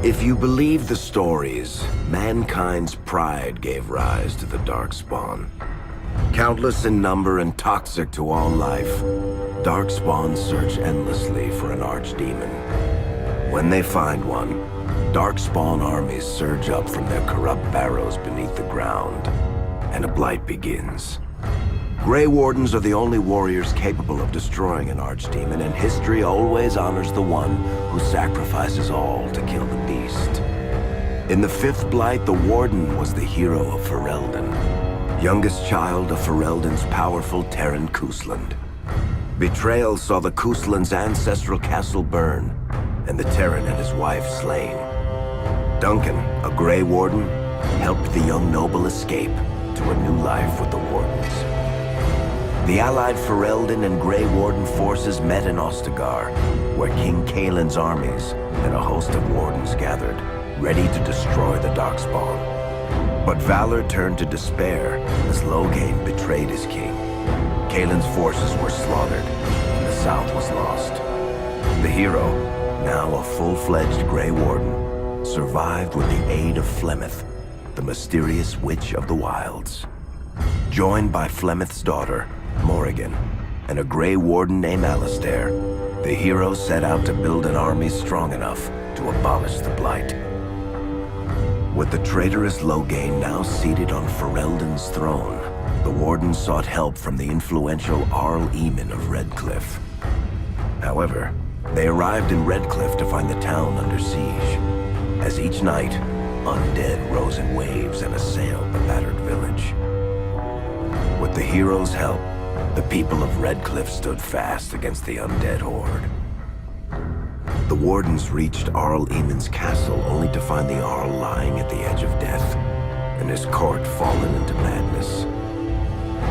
If you believe the stories, mankind's pride gave rise to the Darkspawn. Countless in number and toxic to all life, Darkspawn search endlessly for an archdemon. When they find one, Darkspawn armies surge up from their corrupt barrows beneath the ground, and a blight begins. Grey Wardens are the only warriors capable of destroying an archdemon, and history always honors the one who sacrifices all to kill the beast. In the fifth blight, the Warden was the hero of Ferelden, youngest child of Ferelden's powerful Terran Cousland. Betrayal saw the Cousland's ancestral castle burn, and the Terran and his wife slain. Duncan, a Grey Warden, helped the young noble escape to a new life with the Wardens. The allied Ferelden and Grey Warden forces met in Ostagar, where King Kaelin's armies and a host of Wardens gathered, ready to destroy the Darkspawn. But valor turned to despair as Loghain betrayed his king. Kaelin's forces were slaughtered, and the South was lost. The hero, now a full-fledged Grey Warden, survived with the aid of Flemeth, the mysterious witch of the wilds. Joined by Flemeth's daughter, Morrigan, and a Grey Warden named Alistair, the hero set out to build an army strong enough to abolish the Blight. With the traitorous Loghain now seated on Ferelden's throne, the Warden sought help from the influential Arl Eamon of Redcliffe. However, they arrived in Redcliffe to find the town under siege. As each night, undead rose in waves and assailed the battered village. With the hero's help, the people of Redcliffe stood fast against the undead horde. The Wardens reached Arl Eamon's castle only to find the Arl lying at the edge of death, and his court fallen into madness.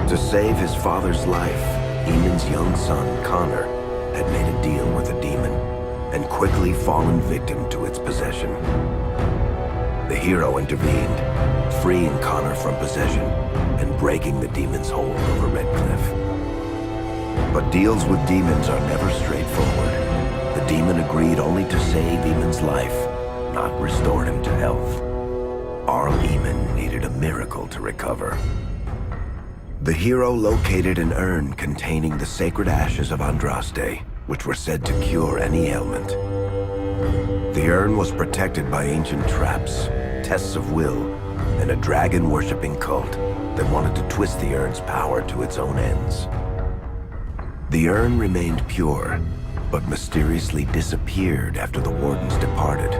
To save his father's life, Eamon's young son, Connor, had made a deal with a demon, and quickly fallen victim to its possession. The hero intervened, freeing Connor from possession and breaking the demon's hold over Redcliffe. But deals with demons are never straightforward. The demon agreed only to save Eamon's life, not restore him to health. Arl Eamon needed a miracle to recover. The hero located an urn containing the sacred ashes of Andraste, which were said to cure any ailment. The urn was protected by ancient traps, tests of will, and a dragon-worshipping cult that wanted to twist the urn's power to its own ends. The urn remained pure, but mysteriously disappeared after the Wardens departed.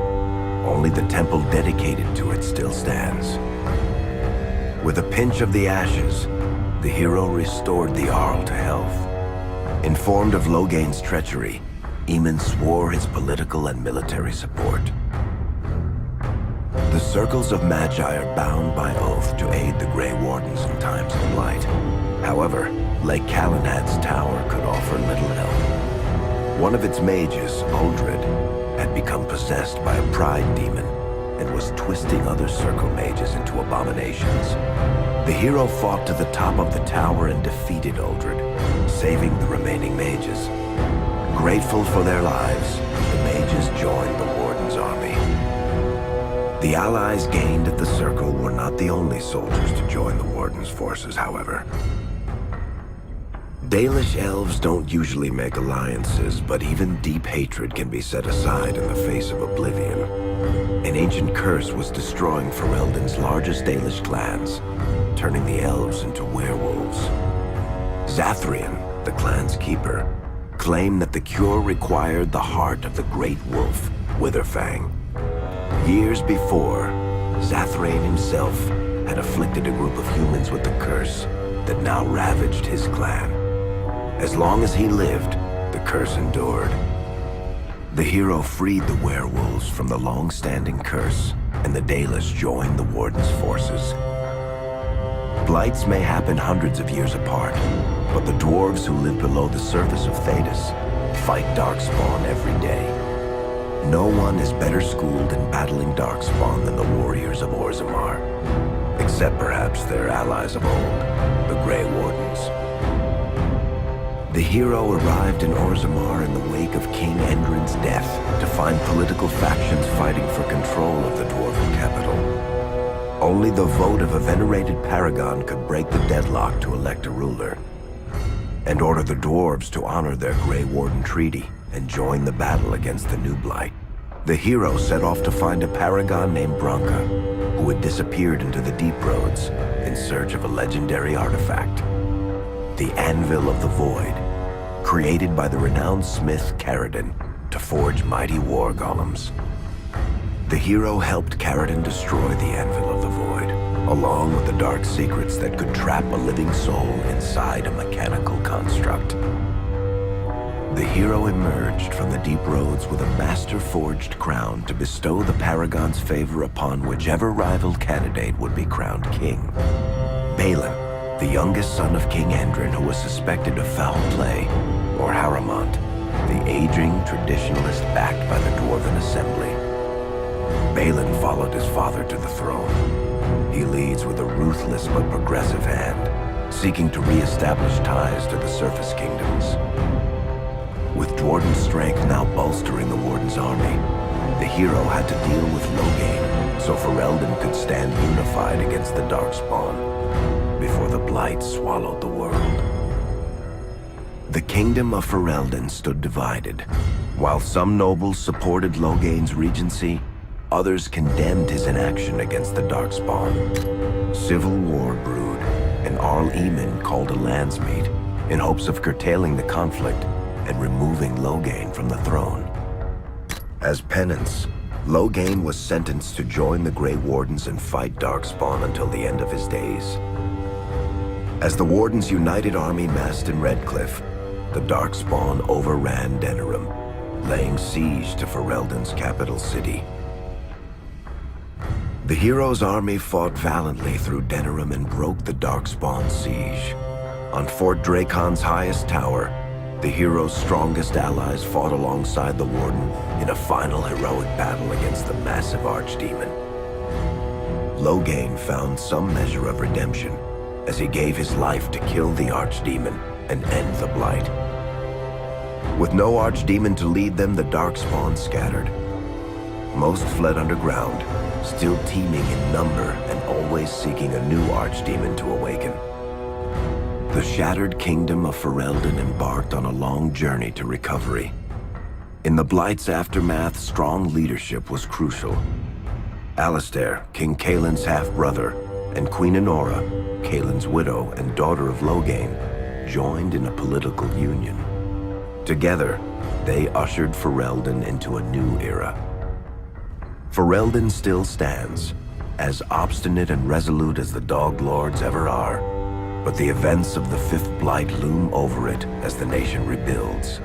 Only the temple dedicated to it still stands. With a pinch of the ashes, the hero restored the Arl to health. Informed of Loghain's treachery, Eamon swore his political and military support. The circles of Magi are bound by oath to aid the Grey Wardens in times of blight. However, Lake Calenhad's tower could offer little help. One of its mages, Uldred, had become possessed by a pride demon and was twisting other circle mages into abominations. The hero fought to the top of the tower and defeated Uldred, saving the remaining mages. Grateful for their lives, the mages joined the Warden's army. The allies gained at the circle were not the only soldiers to join the Warden's forces, however. Dalish elves don't usually make alliances, but even deep hatred can be set aside in the face of oblivion. An ancient curse was destroying Ferelden's largest Dalish clans, turning the elves into werewolves. Zathrian, the clan's keeper, claimed that the cure required the heart of the great wolf, Witherfang. Years before, Zathrian himself had afflicted a group of humans with the curse that now ravaged his clan. As long as he lived, the curse endured. The hero freed the werewolves from the long-standing curse, and the Dalish joined the Warden's forces. Blights may happen hundreds of years apart, but the dwarves who live below the surface of Thedas fight Darkspawn every day. No one is better schooled in battling Darkspawn than the warriors of Orzammar, except perhaps their allies of old, the Grey Wardens. The hero arrived in Orzammar in the wake of King Endrin's death to find political factions fighting for control of the dwarven capital. Only the vote of a venerated paragon could break the deadlock to elect a ruler, and order the dwarves to honor their Grey Warden treaty and join the battle against the New Blight. The hero set off to find a paragon named Branka, who had disappeared into the Deep Roads in search of a legendary artifact, the Anvil of the Void, created by the renowned smith Caridin to forge mighty war golems. The hero helped Caridin destroy the Anvil of the Void, along with the dark secrets that could trap a living soul inside a mechanical construct. The hero emerged from the Deep Roads with a master-forged crown to bestow the Paragon's favor upon whichever rival candidate would be crowned king. Balin, the youngest son of King Endrin who was suspected of foul play, or Haramont, the aging traditionalist backed by the Dwarven Assembly. Balin followed his father to the throne. He leads with a ruthless but progressive hand, seeking to re-establish ties to the surface kingdoms. With Dwarden's strength now bolstering the Warden's army, the hero had to deal with Loghain so Ferelden could stand unified against the Darkspawn before the Blight swallowed the world. The kingdom of Ferelden stood divided. While some nobles supported Loghain's regency, others condemned his inaction against the Darkspawn. Civil war brewed, and Arl Eamon called a landsmeet in hopes of curtailing the conflict and removing Loghain from the throne. As penance, Loghain was sentenced to join the Grey Wardens and fight Darkspawn until the end of his days. As the Warden's united army massed in Redcliffe, the Darkspawn overran Denerim, laying siege to Ferelden's capital city. The hero's army fought valiantly through Denerim and broke the Darkspawn's siege. On Fort Dracon's highest tower, the hero's strongest allies fought alongside the Warden in a final heroic battle against the massive Archdemon. Loghain found some measure of redemption as he gave his life to kill the Archdemon and end the Blight. With no Archdemon to lead them, the Darkspawn scattered. Most fled underground, still teeming in number and always seeking a new Archdemon to awaken. The shattered kingdom of Ferelden embarked on a long journey to recovery. In the Blight's aftermath, strong leadership was crucial. Alistair, King Caelin's half-brother, and Queen Enora, Caelin's widow and daughter of Loghain, joined in a political union. Together, they ushered Ferelden into a new era. Ferelden still stands, as obstinate and resolute as the Dog Lords ever are, but the events of the Fifth Blight loom over it as the nation rebuilds.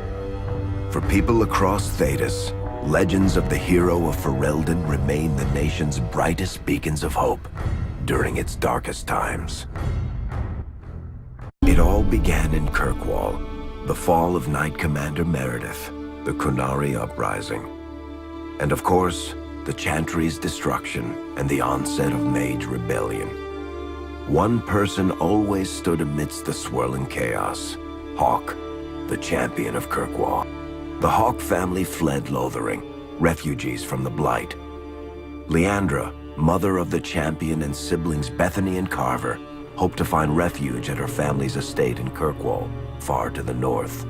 For people across Thedas, legends of the hero of Ferelden remain the nation's brightest beacons of hope during its darkest times. It all began in Kirkwall, the fall of Knight Commander Meredith, the Kunari Uprising, and of course, the Chantry's destruction and the onset of Mage Rebellion. One person always stood amidst the swirling chaos: Hawk, the champion of Kirkwall. The Hawk family fled Lothering, refugees from the Blight. Leandra, mother of the champion, and siblings Bethany and Carver, hoped to find refuge at her family's estate in Kirkwall, far to the north.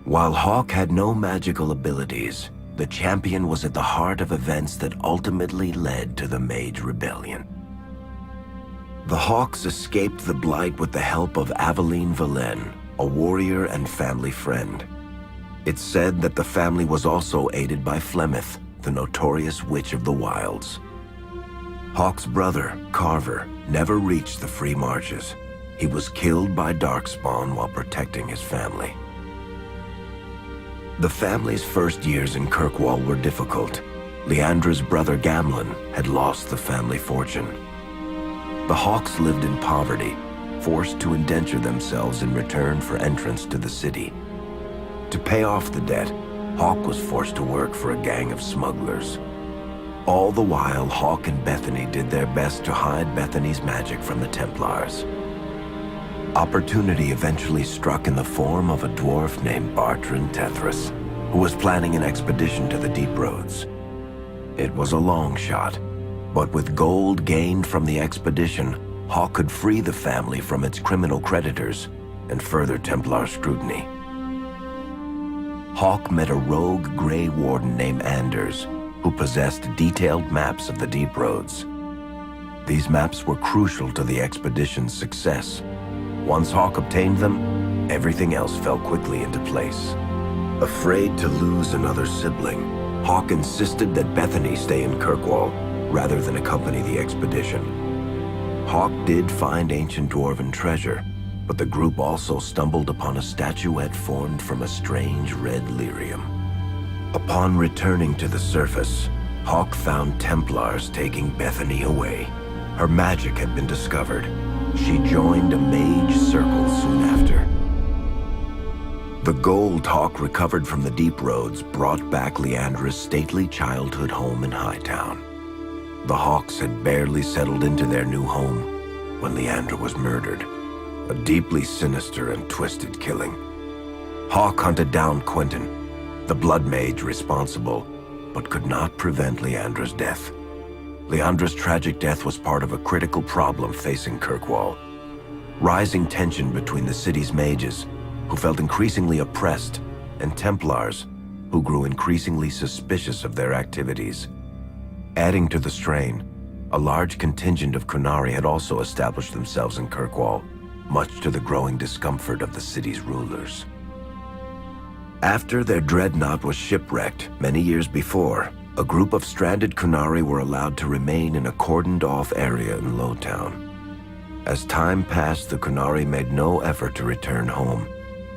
While Hawk had no magical abilities, the champion was at the heart of events that ultimately led to the Mage Rebellion. The Hawks escaped the Blight with the help of Aveline Valen, a warrior and family friend. It's said that the family was also aided by Flemeth, the notorious witch of the wilds. Hawk's brother, Carver, never reached the Free Marches. He was killed by Darkspawn while protecting his family. The family's first years in Kirkwall were difficult. Leandra's brother Gamlin had lost the family fortune. The Hawks lived in poverty, forced to indenture themselves in return for entrance to the city. To pay off the debt, Hawk was forced to work for a gang of smugglers. All the while, Hawk and Bethany did their best to hide Bethany's magic from the Templars. Opportunity eventually struck in the form of a dwarf named Bartrand Tethras, who was planning an expedition to the Deep Roads. It was a long shot, but with gold gained from the expedition, Hawk could free the family from its criminal creditors and further Templar scrutiny. Hawk met a rogue Grey Warden named Anders, who possessed detailed maps of the Deep Roads. These maps were crucial to the expedition's success. Once Hawk obtained them, everything else fell quickly into place. Afraid to lose another sibling, Hawk insisted that Bethany stay in Kirkwall rather than accompany the expedition. Hawk did find ancient dwarven treasure, but the group also stumbled upon a statuette formed from a strange red lyrium. Upon returning to the surface, Hawk found Templars taking Bethany away. Her magic had been discovered. She joined a mage circle soon after. The gold Hawk recovered from the Deep Roads brought back Leandra's stately childhood home in Hightown. The Hawks had barely settled into their new home when Leandra was murdered. A deeply sinister and twisted killing. Hawk hunted down Quentin, the blood mage responsible, but could not prevent Leandra's death. Leandra's tragic death was part of a critical problem facing Kirkwall. Rising tension between the city's mages, who felt increasingly oppressed, and Templars, who grew increasingly suspicious of their activities. Adding to the strain, a large contingent of Qunari had also established themselves in Kirkwall, much to the growing discomfort of the city's rulers. After their dreadnought was shipwrecked many years before, a group of stranded Qunari were allowed to remain in a cordoned-off area in Lowtown. As time passed, the Qunari made no effort to return home,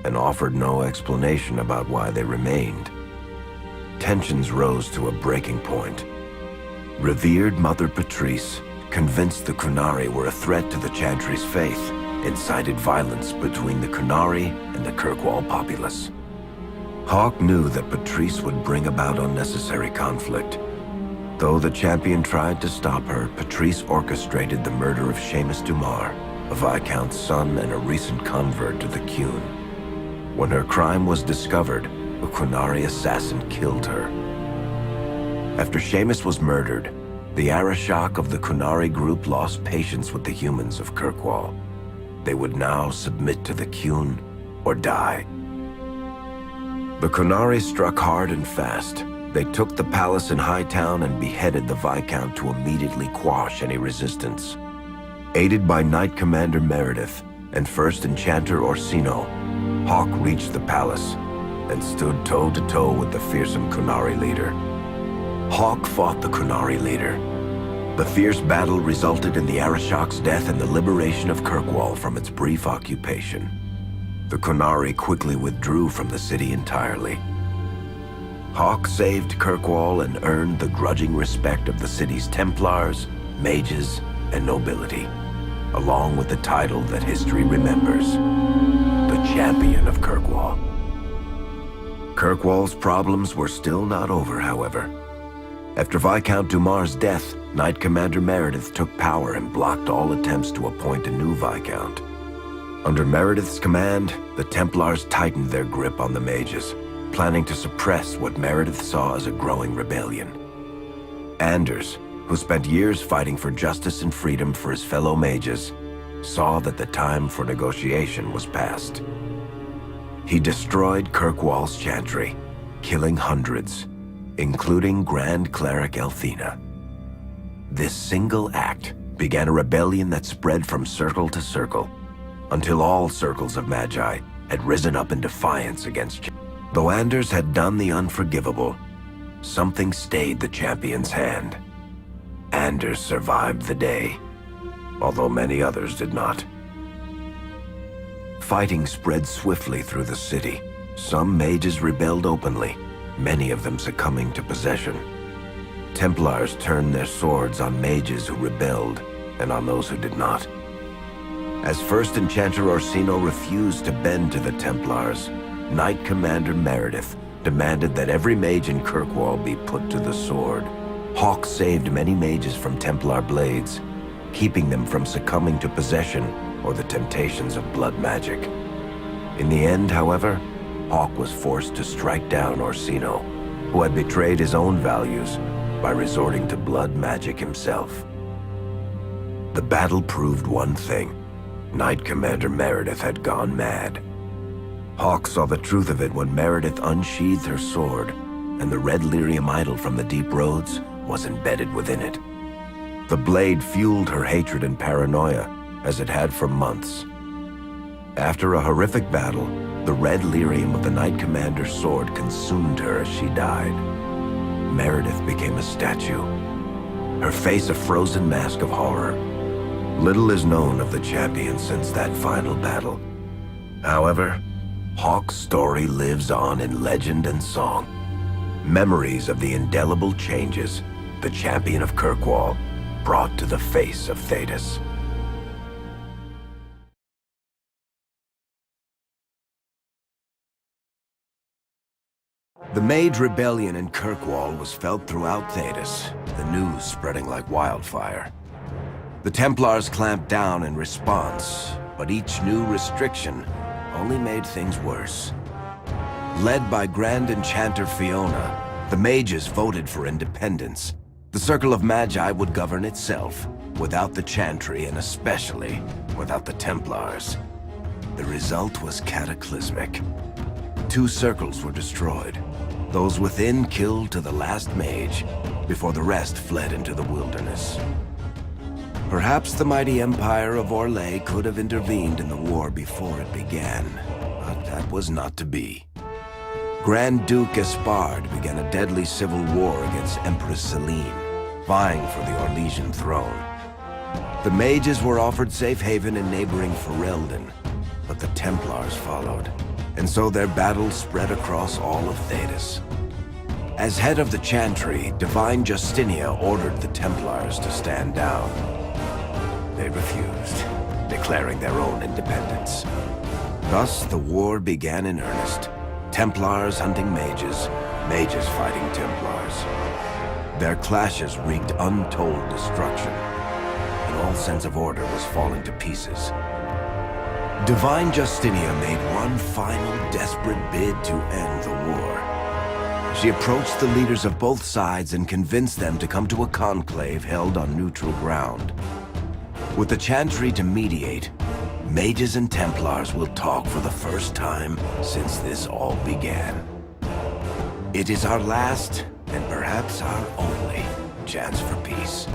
and offered no explanation about why they remained. Tensions rose to a breaking point. Revered Mother Patrice, convinced the Qunari were a threat to the Chantry's faith, incited violence between the Qunari and the Kirkwall populace. Hawk knew that Patrice would bring about unnecessary conflict. Though the champion tried to stop her, Patrice orchestrated the murder of Seamus Dumar, a Viscount's son and a recent convert to the Qun. When her crime was discovered, a Qunari assassin killed her. After Seamus was murdered, the Arishok of the Qunari group lost patience with the humans of Kirkwall. They would now submit to the Qun or die. The Qunari struck hard and fast. They took the palace in Hightown and beheaded the Viscount to immediately quash any resistance. Aided by Knight Commander Meredith and First Enchanter Orsino, Hawk reached the palace and stood toe-to-toe with the fearsome Qunari leader. Hawk fought the Qunari leader. The fierce battle resulted in the Arishok's death and the liberation of Kirkwall from its brief occupation. The Qunari quickly withdrew from the city entirely. Hawk saved Kirkwall and earned the grudging respect of the city's Templars, mages, and nobility, along with the title that history remembers, the Champion of Kirkwall. Kirkwall's problems were still not over, however. After Viscount Dumar's death, Knight Commander Meredith took power and blocked all attempts to appoint a new Viscount. Under Meredith's command, the Templars tightened their grip on the mages, planning to suppress what Meredith saw as a growing rebellion. Anders, who spent years fighting for justice and freedom for his fellow mages, saw that the time for negotiation was past. He destroyed Kirkwall's chantry, killing hundreds, including Grand Cleric Elthina. This single act began a rebellion that spread from circle to circle, until all circles of Magi had risen up in defiance against. Though Anders had done the unforgivable, something stayed the champion's hand. Anders survived the day, although many others did not. Fighting spread swiftly through the city. Some mages rebelled openly, many of them succumbing to possession. Templars turned their swords on mages who rebelled and on those who did not. As First Enchanter Orsino refused to bend to the Templars, Knight Commander Meredith demanded that every mage in Kirkwall be put to the sword. Hawk saved many mages from Templar blades, keeping them from succumbing to possession or the temptations of blood magic. In the end, however, Hawk was forced to strike down Orsino, who had betrayed his own values by resorting to blood magic himself. The battle proved one thing. Knight Commander Meredith had gone mad. Hawk saw the truth of it when Meredith unsheathed her sword, and the red lyrium idol from the deep roads was embedded within it. The blade fueled her hatred and paranoia, as it had for months. After a horrific battle, the red lyrium of the Knight Commander's sword consumed her as she died. Meredith became a statue, her face a frozen mask of horror. Little is known of the champion since that final battle. However, Hawk's story lives on in legend and song. Memories of the indelible changes the champion of Kirkwall brought to the face of Thedas. The Mage Rebellion in Kirkwall was felt throughout Thedas, the news spreading like wildfire. The Templars clamped down in response, but each new restriction only made things worse. Led by Grand Enchanter Fiona, the mages voted for independence. The Circle of Magi would govern itself, without the Chantry and especially without the Templars. The result was cataclysmic. 2 circles were destroyed. Those within killed to the last mage, before the rest fled into the wilderness. Perhaps the mighty Empire of Orlais could have intervened in the war before it began, but that was not to be. Grand Duke Espard began a deadly civil war against Empress Celine, vying for the Orlesian throne. The mages were offered safe haven in neighboring Ferelden, but the Templars followed, and so their battle spread across all of Thedas. As head of the Chantry, Divine Justinia ordered the Templars to stand down. They refused, declaring their own independence. Thus, the war began in earnest. Templars hunting mages, mages fighting Templars. Their clashes wreaked untold destruction, and all sense of order was falling to pieces. Divine Justinia made one final desperate bid to end the war. She approached the leaders of both sides and convinced them to come to a conclave held on neutral ground. With the Chantry to mediate, mages and Templars will talk for the first time since this all began. It is our last, and perhaps our only, chance for peace.